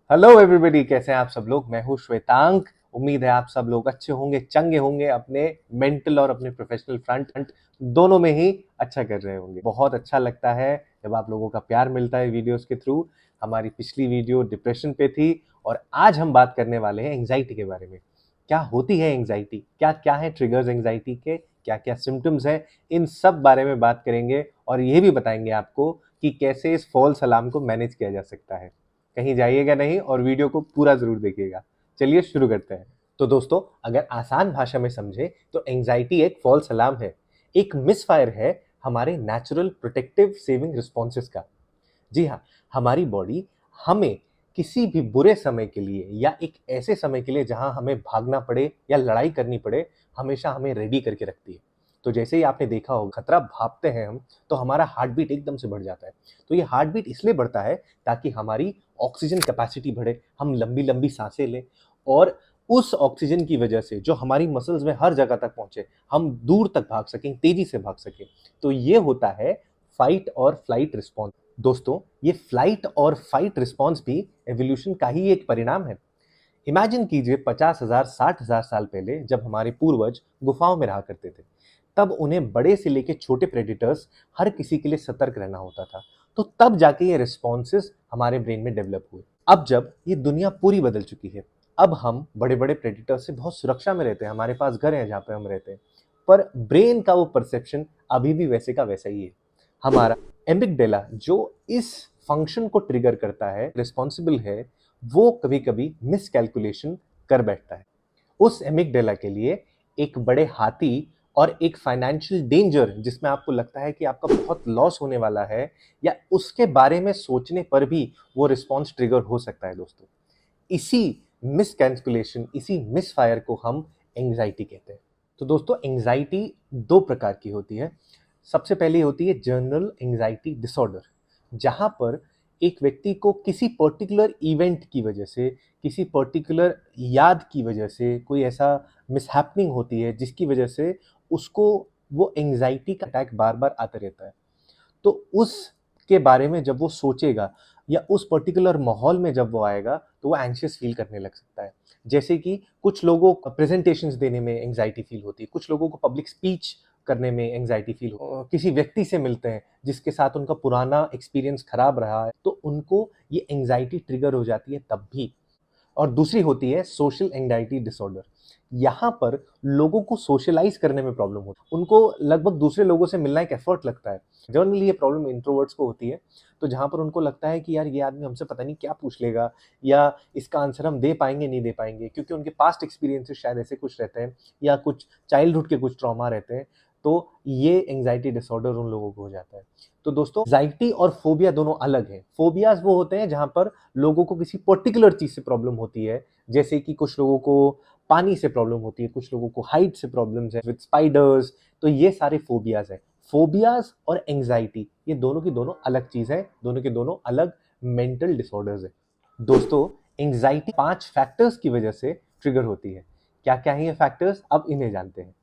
Hello everybody, कैसे हैं आप सब लोग। मैं हूं श्वेतांक। उम्मीद है आप सब लोग अच्छे होंगे, चंगे होंगे, अपने मेंटल और अपने प्रोफेशनल फ्रंट दोनों में ही अच्छा कर रहे होंगे। बहुत अच्छा लगता है जब आप लोगों का प्यार मिलता है वीडियोस के थ्रू। हमारी पिछली वीडियो डिप्रेशन पे थी और आज हम बात करने वाले हैं एंग्जाइटी के बारे में। क्या होती है एंग्जाइटी, क्या क्या है ट्रिगर्स एंग्जाइटी के, क्या क्या सिम्टम्स हैं, इन सब बारे में बात करेंगे और ये भी बताएंगे आपको कि कैसे इस फॉल्स अलार्म को मैनेज किया जा सकता है। कहीं जाइएगा नहीं और वीडियो को पूरा जरूर देखिएगा। चलिए शुरू करते हैं। तो दोस्तों, अगर आसान भाषा में समझे तो एंजाइटी एक फॉल्स अलार्म है, एक मिसफायर है हमारे नेचुरल प्रोटेक्टिव सेविंग रिस्पॉन्सेस का। जी हाँ, हमारी बॉडी हमें किसी भी बुरे समय के लिए या एक ऐसे समय के लिए जहां हमें भागना पड़े या लड़ाई करनी पड़े, हमेशा हमें रेडी करके रखती है। तो जैसे ही आपने देखा होगा, खतरा भापते हैं हम तो हमारा हार्ट बीट एकदम से बढ़ जाता है। तो ये हार्ट बीट इसलिए बढ़ता है ताकि हमारी ऑक्सीजन कैपेसिटी बढ़े, हम लंबी लंबी सांसें लें और उस ऑक्सीजन की वजह से जो हमारी मसल्स में हर जगह तक पहुंचे, हम दूर तक भाग सकें, तेजी से भाग सकें। तो ये होता है फाइट और फ्लाइट रिस्पॉन्स। दोस्तों, ये फ्लाइट और फाइट रिस्पॉन्स भी एवोल्यूशन का ही एक परिणाम है। इमेजिन कीजिए 50,000 60,000 साल पहले जब हमारे पूर्वज गुफाओं में रहा करते थे, तब उन्हें बड़े से लेके छोटे प्रेडिटर्स हर किसी के लिए सतर्क रहना होता था। तो तब जाके ये रिस्पॉन्सेस हमारे ब्रेन में डेवलप हुए। अब जब ये दुनिया पूरी बदल चुकी है, अब हम बड़े बड़े प्रेडिटर्स से बहुत सुरक्षा में रहते हैं, हमारे पास घर है जहाँ पे हम रहते हैं, पर ब्रेन का वो परसेप्शन अभी भी वैसे का वैसा ही है। हमारा एमिगडाला जो इस फंक्शन को ट्रिगर करता है, रिस्पॉन्सिबल है, वो कभी कभी मिसकैलकुलेशन कर बैठता है। उस एमिगडाला के लिए एक बड़े हाथी और एक फाइनेंशियल डेंजर जिसमें आपको लगता है कि आपका बहुत लॉस होने वाला है, या उसके बारे में सोचने पर भी वो रिस्पॉन्स ट्रिगर हो सकता है। दोस्तों, इसी मिसकैलकुलेशन, इसी मिसफायर को हम एंग्जाइटी कहते हैं। तो दोस्तों, एंग्जाइटी दो प्रकार की होती है। सबसे पहली होती है जनरल एंग्जाइटी डिसऑर्डर, जहां पर एक व्यक्ति को किसी पर्टिकुलर इवेंट की वजह से, किसी पर्टिकुलर याद की वजह से कोई ऐसा मिसहैपनिंग होती है जिसकी वजह से उसको वो एंग्जाइटी का अटैक बार बार आता रहता है। तो उसके बारे में जब वो सोचेगा या उस पर्टिकुलर माहौल में जब वो आएगा तो वो एंशियस फील करने लग सकता है। जैसे कि कुछ लोगों को प्रेजेंटेशंस देने में एंग्जाइटी फील होती है, कुछ लोगों को पब्लिक स्पीच करने में एंग्जाइटी फील हो, किसी व्यक्ति से मिलते हैं जिसके साथ उनका पुराना एक्सपीरियंस खराब रहा है तो उनको ये एंग्जाइटी ट्रिगर हो जाती है तब भी। और दूसरी होती है सोशल एंग्जाइटी डिसऑर्डर। यहाँ पर लोगों को सोशलाइज करने में प्रॉब्लम होती है, उनको लगभग दूसरे लोगों से मिलना एक एफर्ट लगता है। जनरली ये प्रॉब्लम इंट्रोवर्ट्स को होती है। तो जहाँ पर उनको लगता है कि यार ये आदमी हमसे पता नहीं क्या पूछ लेगा, या इसका आंसर हम दे पाएंगे नहीं दे पाएंगे, क्योंकि उनके पास्ट एक्सपीरियंसेस शायद ऐसे कुछ रहते हैं या कुछ चाइल्डहुड के कुछ ट्रॉमा रहते हैं। तो ये एंग्जाइटी डिसऑर्डर उन लोगों को हो जाता है। तो दोस्तों, एंग्जाइटी और फोबिया दोनों अलग हैं। फोबियाज वो होते हैं जहां पर लोगों को किसी पर्टिकुलर चीज से प्रॉब्लम होती है, जैसे कि कुछ लोगों को पानी से प्रॉब्लम होती है, कुछ लोगों को हाइट से प्रॉब्लम्स है विद स्पाइडर्स। तो ये सारे फोबियाज है। फोबियाज और एंग्जाइटी ये दोनों की दोनों अलग चीज है, दोनों के दोनों अलग मेंटल डिसऑर्डर्स है। दोस्तों, एंग्जाइटी 5 फैक्टर्स की वजह से ट्रिगर होती है। क्या क्या है ये फैक्टर्स, अब इन्हें जानते हैं।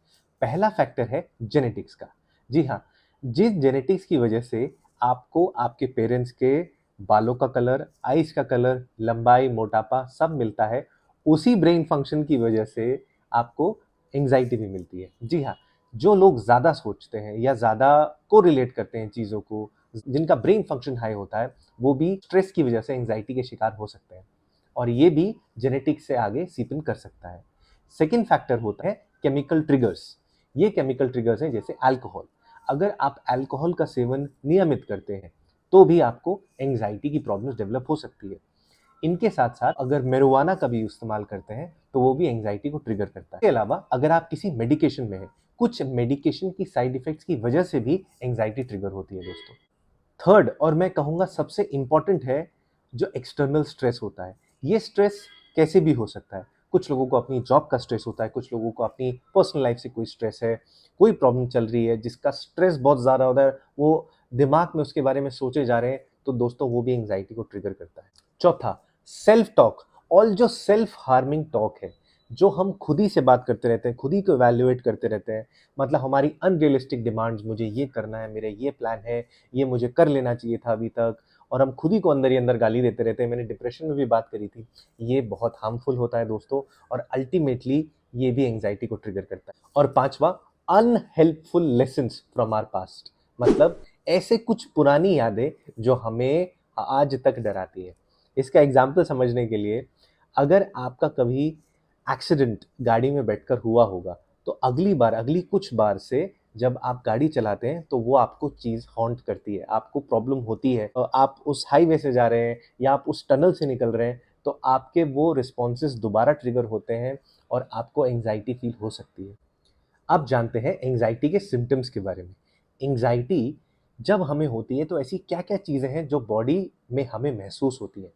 पहला फैक्टर है जेनेटिक्स का। जी हाँ, जिस जेनेटिक्स की वजह से आपको आपके पेरेंट्स के बालों का कलर, आईज का कलर, लंबाई, मोटापा सब मिलता है, उसी ब्रेन फंक्शन की वजह से आपको एंग्जाइटी भी मिलती है। जी हाँ, जो लोग ज़्यादा सोचते हैं या ज़्यादा को रिलेट करते हैं चीज़ों को, जिनका ब्रेन फंक्शन हाई होता है, वो भी स्ट्रेस की वजह से एंग्जाइटी के शिकार हो सकते हैं, और ये भी जेनेटिक्स से आगे सीप इन कर सकता है। सेकेंड फैक्टर होता है केमिकल ट्रिगर्स। ये केमिकल ट्रिगर्स हैं जैसे अल्कोहल। अगर आप अल्कोहल का सेवन नियमित करते हैं तो भी आपको एंग्जाइटी की प्रॉब्लम्स डेवलप हो सकती है। इनके साथ साथ अगर marijuana का भी इस्तेमाल करते हैं तो वो भी एंग्जाइटी को ट्रिगर करता है। इसके अलावा अगर आप किसी मेडिकेशन में हैं, कुछ मेडिकेशन की साइड इफेक्ट्स की वजह से भी एंग्जाइटी ट्रिगर होती है। दोस्तों, थर्ड और मैं कहूँगा सबसे इम्पॉर्टेंट है जो एक्सटर्नल स्ट्रेस होता है। ये स्ट्रेस कैसे भी हो सकता है। कुछ लोगों को अपनी जॉब का स्ट्रेस होता है, कुछ लोगों को अपनी पर्सनल लाइफ से कोई स्ट्रेस है, कोई प्रॉब्लम चल रही है जिसका स्ट्रेस बहुत ज़्यादा होता है, वो दिमाग में उसके बारे में सोचे जा रहे हैं, तो दोस्तों वो भी एंग्जाइटी को ट्रिगर करता है। चौथा, सेल्फ टॉक। और जो सेल्फ हार्मिंग टॉक है, जो हम खुद ही से बात करते रहते हैं, खुद ही को इवैल्यूएट करते रहते हैं, मतलब हमारी अनरियलिस्टिक डिमांड्स, मुझे ये करना है, मेरा ये प्लान है, ये मुझे कर लेना चाहिए था अभी तक, और हम खुद ही को अंदर ही अंदर गाली देते रहते हैं। मैंने डिप्रेशन में भी बात करी थी, ये बहुत हार्मफुल होता है दोस्तों, और अल्टीमेटली ये भी एंग्जाइटी को ट्रिगर करता है। और पांचवा, unhelpful lessons from our past, मतलब ऐसे कुछ पुरानी यादें जो हमें आज तक डराती है। इसका एग्जाम्पल समझने के लिए, अगर आपका कभी एक्सीडेंट गाड़ी में बैठकर हुआ होगा, तो अगली कुछ बार से जब आप गाड़ी चलाते हैं तो वो आपको चीज़ हॉन्ट करती है, आपको प्रॉब्लम होती है। आप उस हाईवे से जा रहे हैं या आप उस टनल से निकल रहे हैं, तो आपके वो रिस्पॉन्सेज दोबारा ट्रिगर होते हैं और आपको एंग्जाइटी फील हो सकती है। अब जानते हैं एंग्जाइटी के सिम्टम्स के बारे में। एंग्जाइटी जब हमें होती है तो ऐसी क्या-क्या चीज़ें हैं जो बॉडी में हमें महसूस होती हैं।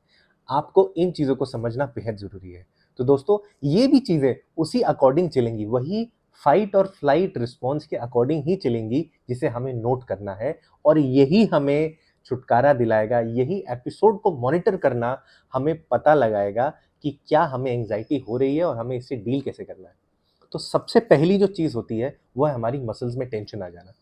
आपको इन चीज़ों को समझना बेहद ज़रूरी है। तो दोस्तों, ये भी चीज़ें उसी अकॉर्डिंग चलेंगी, वही फाइट और फ्लाइट रिस्पॉन्स के अकॉर्डिंग ही चलेंगी जिसे हमें नोट करना है, और यही हमें छुटकारा दिलाएगा, यही एपिसोड को मॉनिटर करना हमें पता लगाएगा कि क्या हमें एंग्जाइटी हो रही है और हमें इससे डील कैसे करना है। तो सबसे पहली जो चीज़ होती है वो है हमारी मसल्स में टेंशन आ जाना।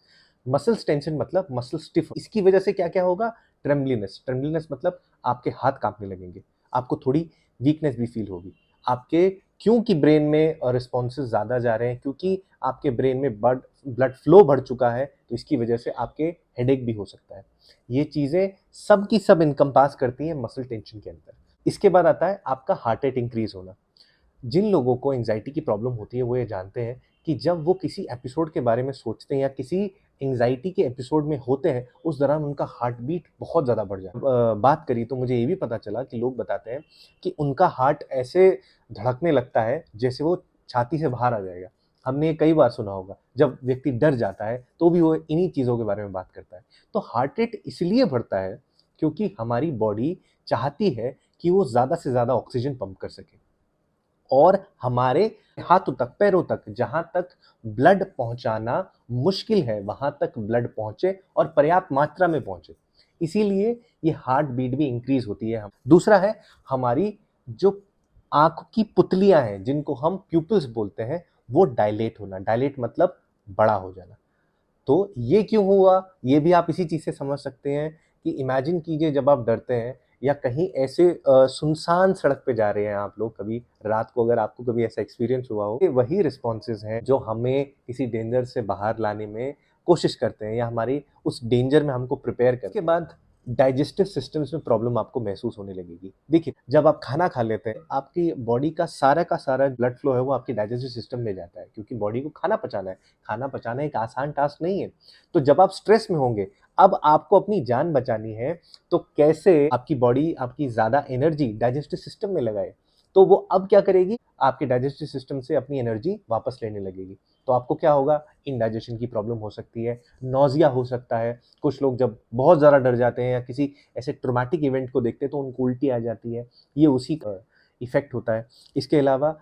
मसल्स टेंशन मतलब मसल स्टिफ। इसकी वजह से क्या क्या होगा? ट्रेम्बलिनेस। ट्रेम्बलिनेस मतलब आपके हाथ कांपने लगेंगे, आपको थोड़ी वीकनेस भी फील होगी। आपके क्योंकि ब्रेन में रिस्पॉन्सेज ज़्यादा जा रहे हैं, क्योंकि आपके ब्रेन में ब्लड फ्लो बढ़ चुका है, तो इसकी वजह से आपके हेडेक भी हो सकता है। ये चीज़ें सब की सब इनकम्पास करती हैं मसल टेंशन के अंदर। इसके बाद आता है आपका हार्ट रेट इंक्रीज होना। जिन लोगों को एंग्जाइटी की प्रॉब्लम होती है वो ये जानते हैं कि जब वो किसी एपिसोड के बारे में सोचते हैं या किसी एंग्जाइटी के एपिसोड में होते हैं, उस दौरान उनका हार्ट बीट बहुत ज़्यादा बढ़ जाता है। बात करी तो मुझे ये भी पता चला कि लोग बताते हैं कि उनका हार्ट ऐसे धड़कने लगता है जैसे वो छाती से बाहर आ जाएगा। हमने ये कई बार सुना होगा, जब व्यक्ति डर जाता है तो भी वो इन्हीं चीज़ों के बारे में बात करता है। तो हार्ट रेट इसलिए बढ़ता है क्योंकि हमारी बॉडी चाहती है कि वो ज़्यादा से ज़्यादा ऑक्सीजन पंप कर सके, और हमारे हाथों तक, पैरों तक, जहाँ तक ब्लड पहुँचाना मुश्किल है, वहाँ तक ब्लड पहुँचे और पर्याप्त मात्रा में पहुँचे। इसीलिए ये हार्ट बीट भी इंक्रीज़ होती है। दूसरा है हमारी जो आँख की पुतलियाँ हैं, जिनको हम प्यूपिल्स बोलते हैं, वो डायलेट होना। डायलेट मतलब बड़ा हो जाना। तो ये क्यों हुआ? ये भी आप इसी चीज़ से समझ सकते हैं कि इमेजिन कीजिए जब आप डरते हैं या कहीं ऐसे सुनसान सड़क पे जा रहे हैं आप लोग, कभी रात को अगर आपको कभी ऐसा एक्सपीरियंस हुआ हो, ये वही रिस्पॉन्सेज़ हैं जो हमें किसी डेंजर से बाहर लाने में कोशिश करते हैं या हमारी उस डेंजर में हमको प्रिपेयर करते हैं। इसके बाद डाइजेस्टिव सिस्टम्स में प्रॉब्लम आपको महसूस होने लगेगी। देखिए, जब आप खाना खा लेते हैं, आपकी बॉडी का सारा ब्लड फ्लो है वो आपके डाइजेस्टिव सिस्टम में जाता है, क्योंकि बॉडी को खाना पचाना है। खाना पचाना एक आसान टास्क नहीं है। तो जब आप स्ट्रेस में होंगे, अब आपको अपनी जान बचानी है, तो कैसे आपकी बॉडी आपकी ज़्यादा एनर्जी डाइजेस्टिव सिस्टम में लगाए? तो वो अब क्या करेगी? आपके डाइजेस्टिव सिस्टम से अपनी एनर्जी वापस लेने लगेगी। तो आपको क्या होगा? इंडाइजेशन की प्रॉब्लम हो सकती है, नौज़िया हो सकता है। कुछ लोग जब बहुत ज़्यादा डर जाते हैं या किसी ऐसे ट्रॉमेटिक इवेंट को देखते हैं तो उनको उल्टी आ जाती है। ये उसी का इफ़ेक्ट होता है। इसके अलावा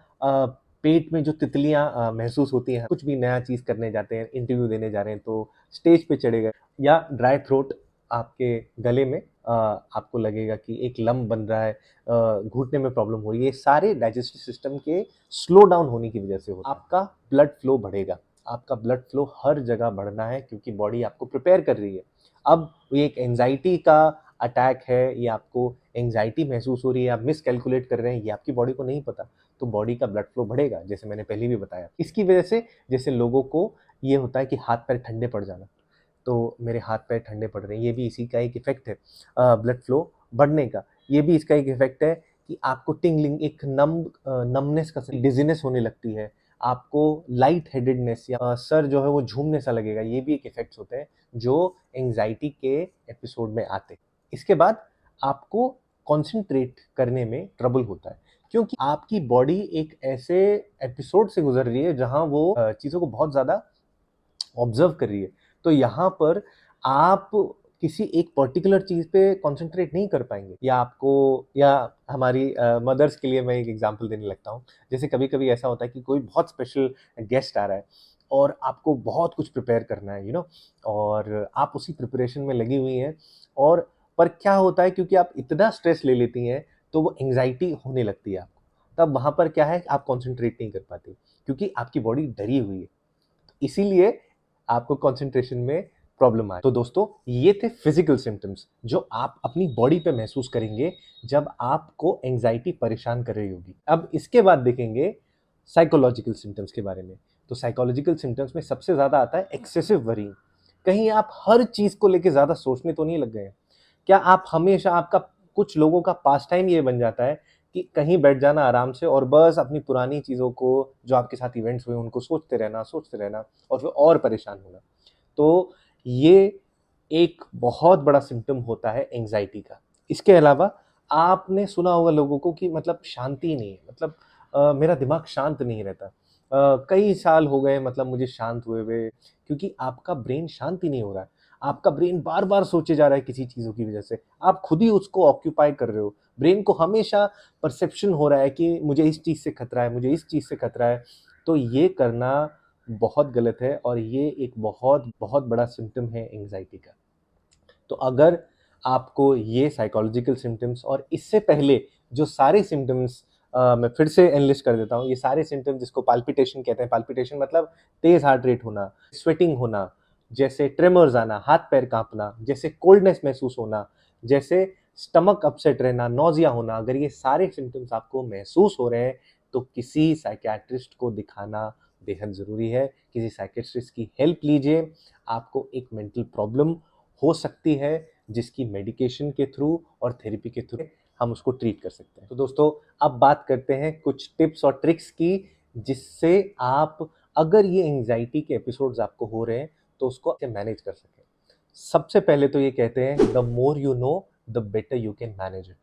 पेट में जो तितलियाँ महसूस होती हैं, कुछ भी नया चीज़ करने जाते हैं, इंटरव्यू देने जा रहे हैं तो स्टेज पे चढ़े गए, या ड्राई थ्रोट, आपके गले में आपको लगेगा कि एक लम्प बन रहा है, घुटने में प्रॉब्लम हो रही है, ये सारे डाइजेस्टिव सिस्टम के स्लो डाउन होने की वजह से होता है। आपका ब्लड फ्लो बढ़ेगा, आपका ब्लड फ्लो हर जगह बढ़ना है क्योंकि बॉडी आपको प्रिपेयर कर रही है। अब ये एक एंग्जाइटी का अटैक है, ये आपको एंग्जाइटी महसूस हो रही है, आप मिसकैलकुलेट कर रहे हैं, ये आपकी बॉडी को नहीं पता, तो बॉडी का ब्लड फ्लो बढ़ेगा, जैसे मैंने पहले भी बताया। इसकी वजह से जैसे लोगों को ये होता है कि हाथ पैर ठंडे पड़ जाना, तो मेरे हाथ पैर ठंडे पड़ रहे हैं, ये भी इसी का एक इफ़ेक्ट है ब्लड फ्लो बढ़ने का। ये भी इसका एक इफ़ेक्ट है कि आपको टिंगलिंग, एक नमनेस का, डिज़ीनेस होने लगती है, आपको लाइट हेडेडनेस या सर जो है वो झूमने सा लगेगा, ये भी एक इफ़ेक्ट्स होते हैं जो एंग्जाइटी के एपिसोड में आते हैं। इसके बाद आपको कॉन्संट्रेट करने में ट्रबल होता है, क्योंकि आपकी बॉडी एक ऐसे एपिसोड से गुज़र रही है जहाँ वो चीज़ों को बहुत ज़्यादा ऑब्जर्व कर रही है। तो यहाँ पर आप किसी एक पर्टिकुलर चीज़ पे कॉन्संट्रेट नहीं कर पाएँगे, या आपको, या हमारी मदर्स के लिए मैं एक एग्ज़ाम्पल देने लगता हूँ। जैसे कभी-कभी ऐसा होता है कि कोई बहुत स्पेशल गेस्ट आ रहा है और आपको बहुत कुछ प्रिपेयर करना है, और आप उसी प्रिपरेशन में लगी हुई हैं, और पर क्या होता है, क्योंकि आप इतना स्ट्रेस ले लेती हैं, तो वो एंग्ज़ायटी होने लगती है आपको। तब वहाँ पर क्या है, आप कॉन्संट्रेट नहीं कर पाती, क्योंकि आपकी बॉडी डरी हुई है। इसीलिए आपको कंसंट्रेशन में प्रॉब्लम आए। तो दोस्तों ये थे फिजिकल सिम्टम्स जो आप अपनी बॉडी पे महसूस करेंगे जब आपको एंजाइटी परेशान कर रही होगी। अब इसके बाद देखेंगे साइकोलॉजिकल सिम्टम्स के बारे में। तो साइकोलॉजिकल सिम्टम्स में सबसे ज्यादा आता है एक्सेसिव वरीइंग। कहीं आप हर चीज को लेके ज्यादा सोचने तो नहीं लग गए हैं? क्या आप हमेशा, आपका कुछ लोगों का पास टाइम ये बन जाता है कि कहीं बैठ जाना आराम से और बस अपनी पुरानी चीज़ों को, जो आपके साथ इवेंट्स हुए उनको सोचते रहना और फिर और परेशान होना। तो ये एक बहुत बड़ा सिम्पटम होता है एंग्जायटी का। इसके अलावा आपने सुना होगा लोगों को कि मतलब शांति नहीं है, मतलब मेरा दिमाग शांत नहीं रहता। कई साल हो गए मतलब मुझे शांत हुए क्योंकि आपका ब्रेन शांत ही नहीं हो रहा है। आपका ब्रेन बार-बार सोचे जा रहा है किसी चीज़ों की वजह से। आप खुद ही उसको ऑक्यूपाई कर रहे हो। ब्रेन को हमेशा परसेप्शन हो रहा है कि मुझे इस चीज़ से खतरा है, मुझे इस चीज़ से खतरा है। तो ये करना बहुत गलत है और ये एक बहुत बहुत बड़ा सिम्पटम है एंग्जायटी का। तो अगर आपको ये साइकोलॉजिकल सिम्पटम्स और इससे पहले जो सारे सिम्पटम्स, मैं फिर से एनलिस्ट कर देता हूँ, ये सारे सिम्पटम्स जिसको पाल्पिटेशन कहते हैं, पाल्पिटेशन मतलब तेज हार्ट रेट होना, स्वेटिंग होना, जैसे ट्रेमर्स आना, हाथ पैर कांपना, जैसे कोल्डनेस महसूस होना, जैसे स्टमक अपसेट रहना, नौजिया होना, अगर ये सारे सिम्पटम्स आपको महसूस हो रहे हैं तो किसी साइकियाट्रिस्ट को दिखाना बेहद ज़रूरी है। किसी साइकियाट्रिस्ट की हेल्प लीजिए। आपको एक मेंटल प्रॉब्लम हो सकती है जिसकी मेडिकेशन के थ्रू और थेरेपी के थ्रू हम उसको ट्रीट कर सकते हैं। तो दोस्तों अब बात करते हैं कुछ टिप्स और ट्रिक्स की जिससे आप, अगर ये एंग्जायटी के एपिसोड्स आपको हो रहे हैं तो उसको मैनेज कर सकें। सबसे पहले तो ये कहते हैं the more you know the better you can manage it.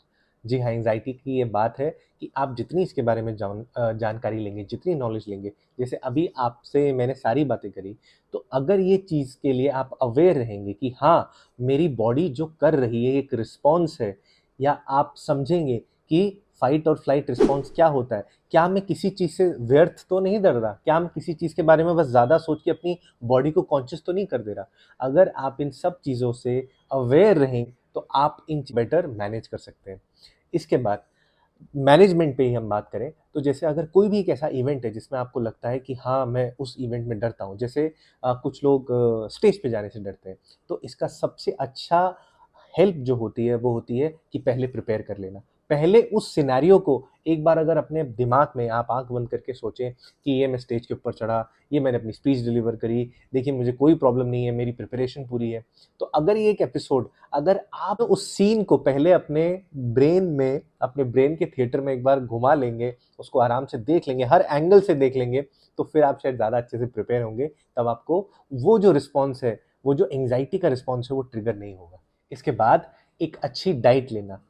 जी हाँ, एंग्जायटी की ये बात है कि आप जितनी इसके बारे में जानकारी लेंगे, जितनी नॉलेज लेंगे, जैसे अभी आपसे मैंने सारी बातें करी, तो अगर ये चीज़ के लिए आप अवेयर रहेंगे कि हाँ, मेरी बॉडी जो कर रही है एक रिस्पॉन्स है, या आप समझेंगे कि फाइट और फ्लाइट रिस्पॉन्स क्या होता है, क्या मैं किसी चीज़ से व्यर्थ तो नहीं डर रहा, क्या मैं किसी चीज़ के बारे में बस ज़्यादा सोच के अपनी बॉडी को कॉन्शियस तो नहीं कर दे रहा। अगर आप इन सब चीज़ों से अवेयर रहें तो आप इन बेटर मैनेज कर सकते हैं। इसके बाद मैनेजमेंट पे ही हम बात करें तो जैसे अगर कोई भी एक ऐसा इवेंट है जिसमें आपको लगता है कि हाँ, मैं उस इवेंट में डरता हूँ, जैसे कुछ लोग स्टेज पे जाने से डरते हैं, तो इसका सबसे अच्छा हेल्प जो होती है वो होती है कि पहले प्रिपेयर कर लेना। पहले उस सिनेरियो को एक बार अगर अपने दिमाग में आप आंख बंद करके सोचें कि ये मैं स्टेज के ऊपर चढ़ा, ये मैंने अपनी स्पीच डिलीवर करी, देखिए मुझे कोई प्रॉब्लम नहीं है, मेरी प्रिपरेशन पूरी है। तो अगर ये एक एपिसोड, अगर आप उस सीन को पहले अपने ब्रेन में, अपने ब्रेन के थिएटर में एक बार घुमा लेंगे, उसको आराम से देख लेंगे, हर एंगल से देख लेंगे, तो फिर आप शायद ज़्यादा अच्छे से प्रिपेयर होंगे। तब आपको वो जो रिस्पॉन्स है, वो जो एंग्जाइटी का रिस्पॉन्स है, वो ट्रिगर नहीं होगा। इसके बाद एक अच्छी डाइट लेना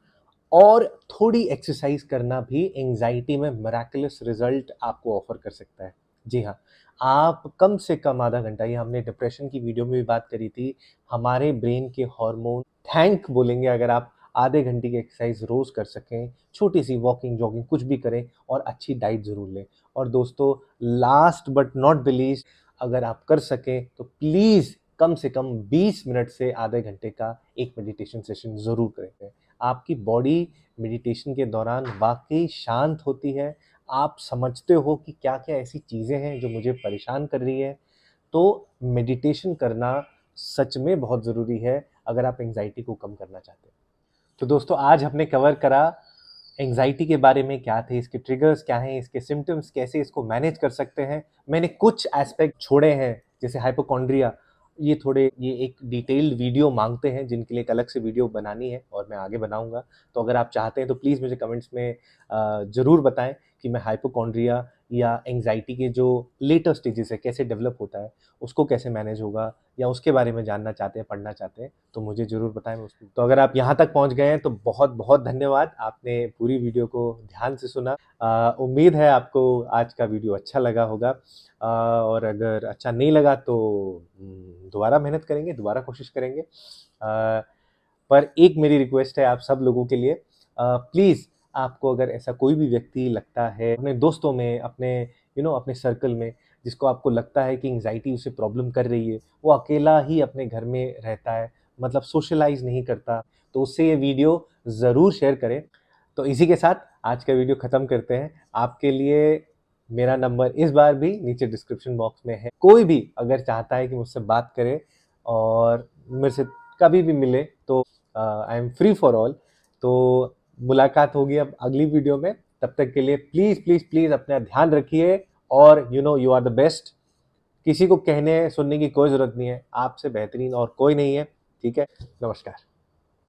और थोड़ी एक्सरसाइज करना भी एंग्जाइटी में मिरेकुलस रिजल्ट आपको ऑफर कर सकता है। जी हाँ, आप कम से कम आधा घंटा, ये हमने डिप्रेशन की वीडियो में भी बात करी थी, हमारे ब्रेन के हार्मोन थैंक बोलेंगे अगर आप आधे घंटे की एक्सरसाइज रोज कर सकें, छोटी सी वॉकिंग जॉगिंग कुछ भी करें और अच्छी डाइट जरूर लें। और दोस्तों last but not the least, अगर आप कर सकें तो प्लीज़ कम से कम 20 मिनट से आधे घंटे का एक मेडिटेशन सेशन ज़रूर करें। आपकी बॉडी मेडिटेशन के दौरान वाक़ई शांत होती है। आप समझते हो कि क्या-क्या ऐसी चीज़ें हैं जो मुझे परेशान कर रही है। तो मेडिटेशन करना सच में बहुत ज़रूरी है अगर आप एंग्जायटी को कम करना चाहते हैं। तो दोस्तों आज हमने कवर करा एंग्जायटी के बारे में, क्या थे इसके ट्रिगर्स, क्या हैं इसके सिम्पटम्स, कैसे इसको मैनेज कर सकते हैं। मैंने कुछ एस्पेक्ट छोड़े हैं जैसे हाइपोकॉन्ड्रिया, ये एक डिटेल्ड वीडियो मांगते हैं जिनके लिए एक अलग से वीडियो बनानी है और मैं आगे बनाऊंगा। तो अगर आप चाहते हैं तो प्लीज़ मुझे कमेंट्स में ज़रूर बताएं कि मैं हाइपोकॉन्ड्रिया या एंग्जायटी के जो लेटर स्टेजेस है कैसे डेवलप होता है, उसको कैसे मैनेज होगा, या उसके बारे में जानना चाहते हैं, पढ़ना चाहते हैं तो मुझे ज़रूर बताएं। उसको तो अगर आप यहाँ तक पहुँच गए हैं तो बहुत बहुत धन्यवाद, आपने पूरी वीडियो को ध्यान से सुना। उम्मीद है आपको आज का वीडियो अच्छा लगा होगा, और अगर अच्छा नहीं लगा तो दोबारा मेहनत करेंगे, दोबारा कोशिश करेंगे। पर एक मेरी रिक्वेस्ट है आप सब लोगों के लिए, प्लीज़ आपको अगर ऐसा कोई भी व्यक्ति लगता है अपने दोस्तों में, अपने अपने सर्कल में, जिसको आपको लगता है कि एंग्जायटी उसे प्रॉब्लम कर रही है, वो अकेला ही अपने घर में रहता है, मतलब सोशलाइज नहीं करता, तो उससे ये वीडियो ज़रूर शेयर करें। तो इसी के साथ आज का वीडियो ख़त्म करते हैं। आपके लिए मेरा नंबर इस बार भी नीचे डिस्क्रिप्शन बॉक्स में है। कोई भी अगर चाहता है कि मुझसे बात करे, और मेरे से कभी भी मिले तो I am free for all. तो मुलाकात होगी अब अगली वीडियो में। तब तक के लिए प्लीज प्लीज प्लीज अपना ध्यान रखिए और यू आर द बेस्ट। किसी को कहने सुनने की कोई जरूरत नहीं है, आपसे बेहतरीन और कोई नहीं है। ठीक है, नमस्कार।